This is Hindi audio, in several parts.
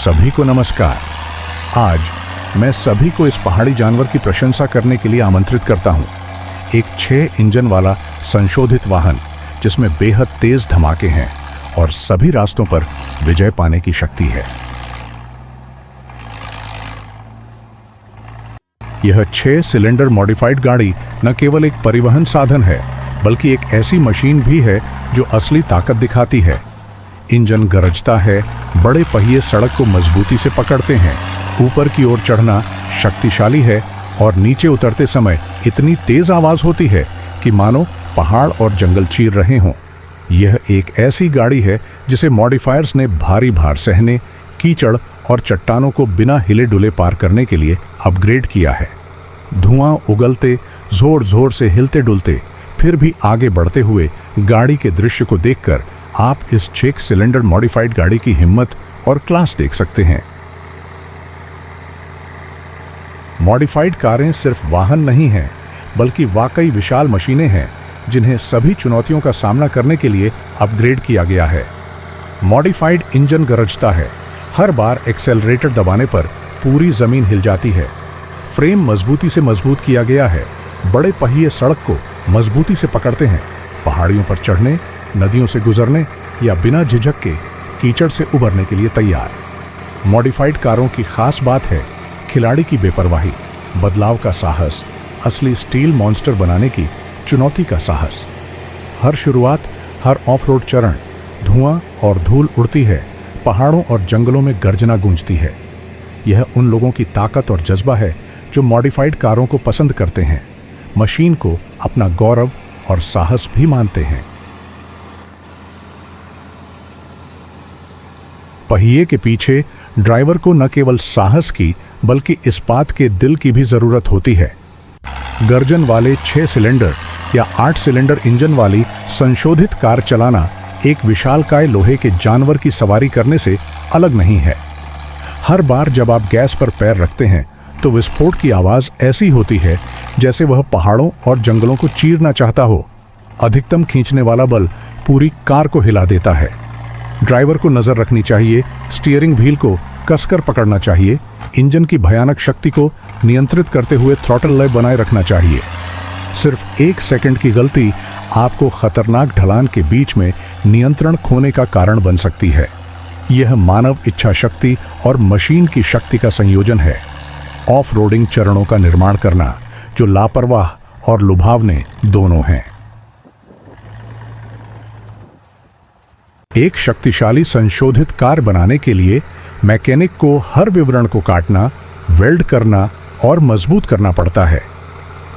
सभी को नमस्कार। आज मैं सभी को इस पहाड़ी जानवर की प्रशंसा करने के लिए आमंत्रित करता हूं। एक 6 इंजन वाला संशोधित वाहन जिसमें बेहद तेज धमाके हैं और सभी रास्तों पर विजय पाने की शक्ति है। यह 6 सिलेंडर मॉडिफाइड गाड़ी न केवल एक परिवहन साधन है बल्कि एक ऐसी मशीन भी है जो असली ताकत दिखाती है। इंजन गरजता है, बड़े पहिए सड़क को मजबूती से पकड़ते हैं, ऊपर की ओर चढ़ना शक्तिशाली है और नीचे उतरते समय इतनी तेज आवाज होती है कि मानो पहाड़ और जंगल चीर रहे हों। यह एक ऐसी गाड़ी है जिसे मॉडिफायर्स ने भारी भार सहने, कीचड़ और चट्टानों को बिना हिले डुले पार करने के लिए अपग्रेड किया है। धुआं उगलते, जोर जोर से हिलते डुलते फिर भी आगे बढ़ते हुए गाड़ी के दृश्य को देखकर आप इस 6 सिलेंडर मॉडिफाइड गाड़ी की हिम्मत और क्लास देख सकते हैं। मॉडिफाइड कारें सिर्फ वाहन नहीं हैं, बल्कि वाकई विशाल मशीनें हैं जिन्हें सभी चुनौतियों का सामना करने के लिए अपग्रेड किया गया है। मॉडिफाइड इंजन गरजता है, हर बार एक्सेलरेटर दबाने पर पूरी जमीन हिल जाती है। फ्रेम मजबूती से मजबूत किया गया है, बड़े पहिए सड़क को मजबूती से पकड़ते हैं, पहाड़ियों पर चढ़ने, नदियों से गुजरने या बिना झिझक के कीचड़ से उबरने के लिए तैयार। मॉडिफाइड कारों की खास बात है खिलाड़ी की बेपरवाही, बदलाव का साहस, असली स्टील मॉन्स्टर बनाने की चुनौती का साहस। हर शुरुआत, हर ऑफ रोड चरण, धुआं और धूल उड़ती है, पहाड़ों और जंगलों में गर्जना गूंजती है। यह उन लोगों की ताकत और जज्बा है जो मॉडिफाइड कारों को पसंद करते हैं, मशीन को अपना गौरव और साहस भी मानते हैं। पहिए के पीछे ड्राइवर को न केवल साहस की बल्कि इस्पात के दिल की भी जरूरत होती है। गर्जन वाले 6 सिलेंडर या 8 सिलेंडर इंजन वाली संशोधित कार चलाना एक विशालकाय लोहे के जानवर की सवारी करने से अलग नहीं है। हर बार जब आप गैस पर पैर रखते हैं तो विस्फोट की आवाज ऐसी होती है जैसे वह पहाड़ों और जंगलों को चीरना चाहता हो। अधिकतम खींचने वाला बल पूरी कार को हिला देता है। ड्राइवर को नजर रखनी चाहिए, स्टीयरिंग व्हील को कसकर पकड़ना चाहिए, इंजन की भयानक शक्ति को नियंत्रित करते हुए थ्रॉटल लय बनाए रखना चाहिए। सिर्फ 1 सेकंड की गलती आपको खतरनाक ढलान के बीच में नियंत्रण खोने का कारण बन सकती है। यह मानव इच्छा शक्ति और मशीन की शक्ति का संयोजन है। ऑफ रोडिंग चरणों का निर्माण करना जो लापरवाह और लुभावने दोनों हैं। एक शक्तिशाली संशोधित कार बनाने के लिए मैकेनिक को हर विवरण को काटना, वेल्ड करना और मजबूत करना पड़ता है।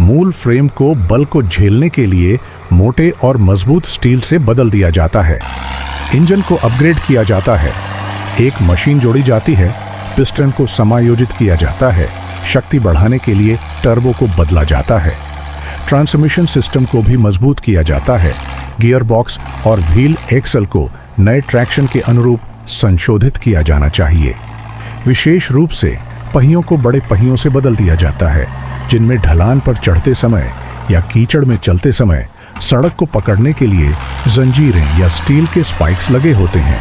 मूल फ्रेम को बल को झेलने के लिए मोटे और मजबूत स्टील से बदल दिया जाता है। इंजन को अपग्रेड किया जाता है, एक मशीन जोड़ी जाती है, पिस्टन को समायोजित किया जाता है, शक्ति बढ़ाने के लिए टर्बो को बदला जाता है, ट्रांसमिशन सिस्टम को भी मजबूत किया जाता है, गियर बॉक्स और व्हील एक्सल को नए ट्रैक्शन के अनुरूप संशोधित किया जाना चाहिए। विशेष रूप से पहियों को बड़े पहियों से बदल दिया जाता है जिनमें ढलान पर चढ़ते समय या कीचड़ में चलते समय सड़क को पकड़ने के लिए जंजीरें या स्टील के स्पाइक्स लगे होते हैं।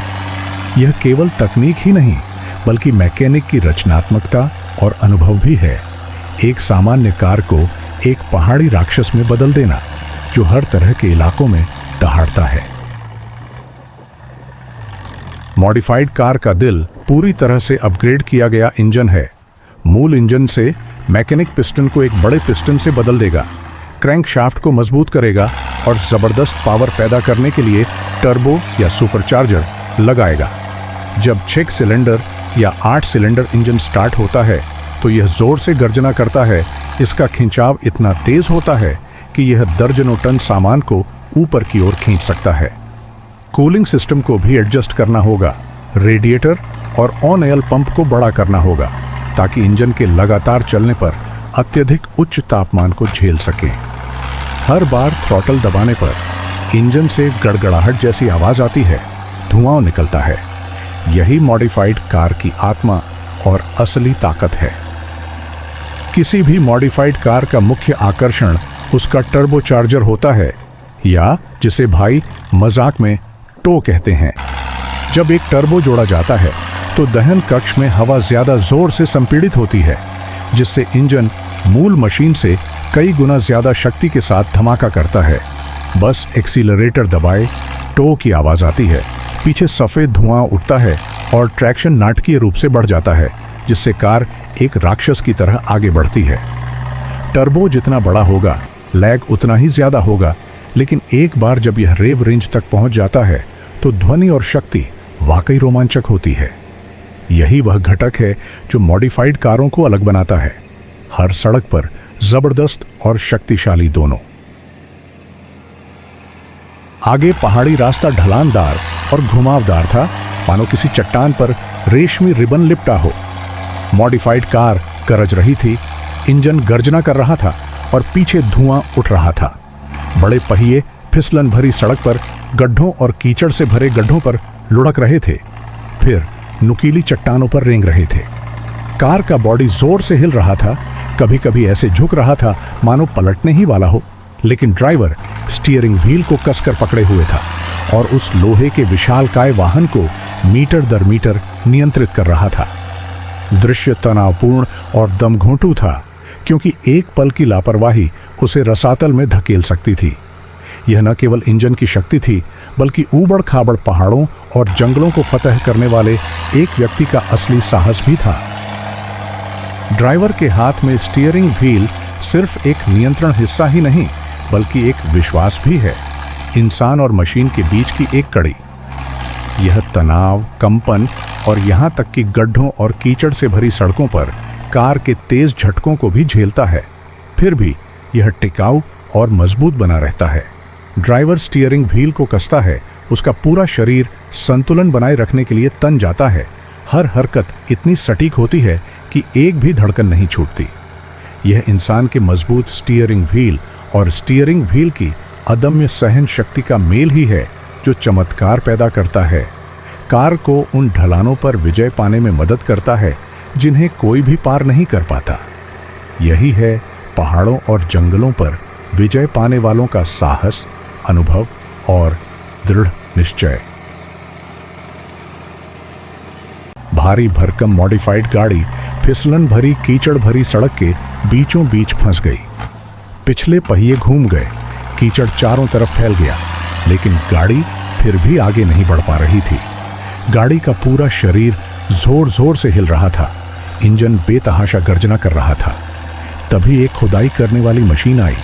यह केवल तकनीक ही नहीं बल्कि मैकेनिक की रचनात्मकता और अनुभव भी है। एक सामान्य कार को एक पहाड़ी राक्षस में बदल देना जो हर तरह के इलाकों में दहाड़ता है। मॉडिफाइड कार का दिल पूरी तरह से अपग्रेड किया गया इंजन है। मूल इंजन से मैकेनिक पिस्टन को एक बड़े पिस्टन से बदल देगा, क्रैंक शाफ्ट को मजबूत करेगा और जबरदस्त पावर पैदा करने के लिए टर्बो या सुपरचार्जर लगाएगा। जब 6 सिलेंडर या 8 सिलेंडर इंजन स्टार्ट होता है तो यह जोर से गर्जना करता है। इसका खिंचाव इतना तेज होता है कि यह दर्जनों टन सामान को ऊपर की ओर खींच सकता है। कूलिंग सिस्टम को भी एडजस्ट करना होगा, रेडिएटर और ऑन ऑयल पंप को बड़ा करना होगा ताकि इंजन के लगातार चलने पर अत्यधिक उच्च तापमान को झेल सके। हर बार थ्रॉटल दबाने पर इंजन से गड़गड़ाहट जैसी आवाज आती है, धुआं निकलता है। यही मॉडिफाइड कार की आत्मा और असली ताकत है। किसी भी मॉडिफाइड कार का मुख्य आकर्षण उसका टर्बोचार्जर होता है या जिसे भाई मजाक में टो कहते हैं। जब एक टर्बो जोड़ा जाता है तो दहन कक्ष में हवा ज्यादा जोर से संपीड़ित होती है, जिससे इंजन मूल मशीन से कई गुना ज्यादा शक्ति के साथ धमाका करता है। बस एक्सीलरेटर दबाए टो की आवाज आती है, पीछे सफेद धुआं उठता है और ट्रैक्शन नाटकीय रूप से बढ़ जाता है, जिससे कार एक राक्षस की तरह आगे बढ़ती है। टर्बो जितना बड़ा होगा, लैग उतना ही ज्यादा होगा, लेकिन एक बार जब यह रेव रेंज तक पहुंच जाता है तो ध्वनि और शक्ति वाकई रोमांचक होती है। यही वह घटक है जो मॉडिफाइड कारों को अलग बनाता है, हर सड़क पर जबरदस्त और शक्तिशाली दोनों। आगे पहाड़ी रास्ता ढलानदार और घुमावदार था, मानो किसी चट्टान पर रेशमी रिबन लिपटा हो। मॉडिफाइड कार गरज रही थी, इंजन गर्जना कर रहा था और पीछे धुआं उठ रहा था। बड़े पहिए फिसलन भरी सड़क पर गड्ढों और कीचड़ से भरे गड्ढों पर लुढ़क रहे थे, फिर नुकीली चट्टानों पर रेंग रहे थे। कार का बॉडी जोर से हिल रहा था, कभी कभी ऐसे झुक रहा था मानो पलटने ही वाला हो, लेकिन ड्राइवर स्टीयरिंग व्हील को कसकर पकड़े हुए था और उस लोहे के विशालकाय वाहन को मीटर दर मीटर नियंत्रित कर रहा था। दृश्य तनावपूर्ण और दमघोंटू था, क्योंकि एक पल की लापरवाही उसे रसातल में धकेल सकती थी। यह न केवल इंजन की शक्ति थी, बल्कि ऊबड़ खाबड़ पहाड़ों और जंगलों को फतह करने वाले एक व्यक्ति का असली साहस भी था। ड्राइवर के हाथ में स्टीयरिंग व्हील सिर्फ एक नियंत्रण हिस्सा ही नहीं, बल्कि एक विश्वास भी है, इंसान और मशीन के बीच की एक कड़ी। यह तनाव, कंपन और यहां तक कि गड्ढों और कीचड़ से भरी सड़कों पर कार के तेज झटकों को भी झेलता है, फिर भी यह टिकाऊ और मजबूत बना रहता है। ड्राइवर स्टीयरिंग व्हील को कसता है, उसका पूरा शरीर संतुलन बनाए रखने के लिए तन जाता है। हर हरकत इतनी सटीक होती है कि एक भी धड़कन नहीं छूटती। यह इंसान के मजबूत स्टीयरिंग व्हील और स्टीयरिंग व्हील की अदम्य सहन शक्ति का मेल ही है जो चमत्कार पैदा करता है, कार को उन ढलानों पर विजय पाने में मदद करता है जिन्हें कोई भी पार नहीं कर पाता। यही है पहाड़ों और जंगलों पर विजय पाने वालों का साहस, अनुभव और दृढ़ निश्चय। भारी भरकम मॉडिफाइड गाड़ी फिसलन भरी कीचड़ भरी सड़क के बीचों बीच फंस गई। पिछले पहिए घूम गए, कीचड़ चारों तरफ फैल गया, लेकिन गाड़ी फिर भी आगे नहीं बढ़ पा रही थी। गाड़ी का पूरा शरीर जोर जोर से हिल रहा था, इंजन बेतहाशा गर्जना कर रहा था। तभी एक खुदाई करने वाली मशीन आई।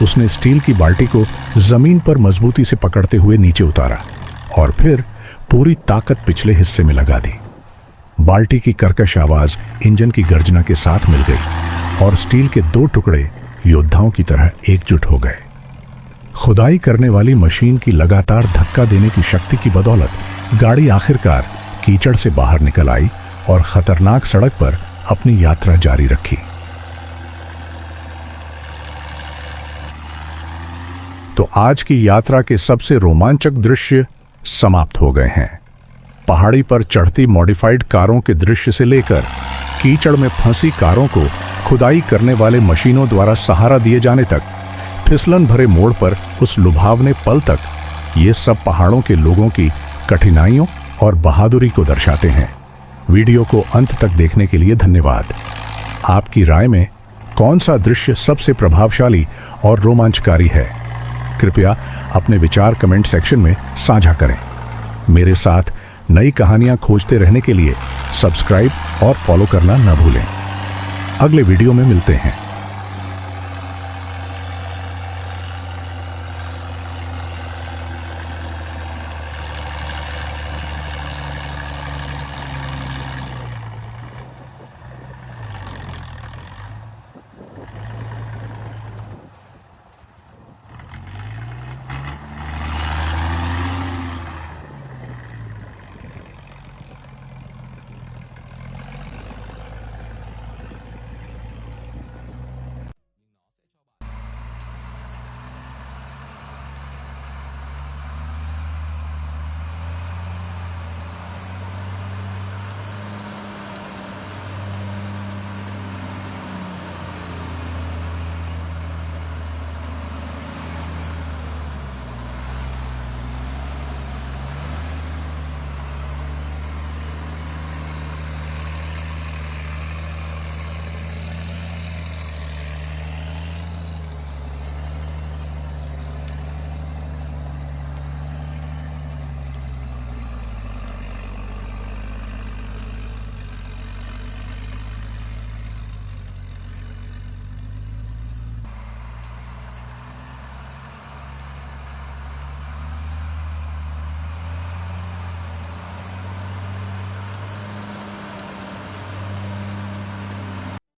उसने स्टील की बाल्टी को जमीन पर मजबूती से पकड़ते हुए नीचे उतारा और फिर पूरी ताकत पिछले हिस्से में लगा दी। बाल्टी की कर्कश आवाज इंजन की गर्जना के साथ मिल गई और स्टील के दो टुकड़े योद्धाओं की तरह एकजुट हो गए। खुदाई करने वाली मशीन की लगातार धक्का देने की शक्ति की बदौलत गाड़ी आखिरकार कीचड़ से बाहर निकल आई और खतरनाक सड़क पर अपनी यात्रा जारी रखी। तो आज की यात्रा के सबसे रोमांचक दृश्य समाप्त हो गए हैं। पहाड़ी पर चढ़ती मॉडिफाइड कारों के दृश्य से लेकर कीचड़ में फंसी कारों को खुदाई करने वाले मशीनों द्वारा सहारा दिए जाने तक, फिसलन भरे मोड़ पर उस लुभावने पल तक, ये सब पहाड़ों के लोगों की कठिनाइयों और बहादुरी को दर्शाते हैं। वीडियो को अंत तक देखने के लिए धन्यवाद। आपकी राय में कौन सा दृश्य सबसे प्रभावशाली और रोमांचकारी है? कृपया अपने विचार कमेंट सेक्शन में साझा करें। मेरे साथ नई कहानियां खोजते रहने के लिए सब्सक्राइब और फॉलो करना न भूलें। अगले वीडियो में मिलते हैं।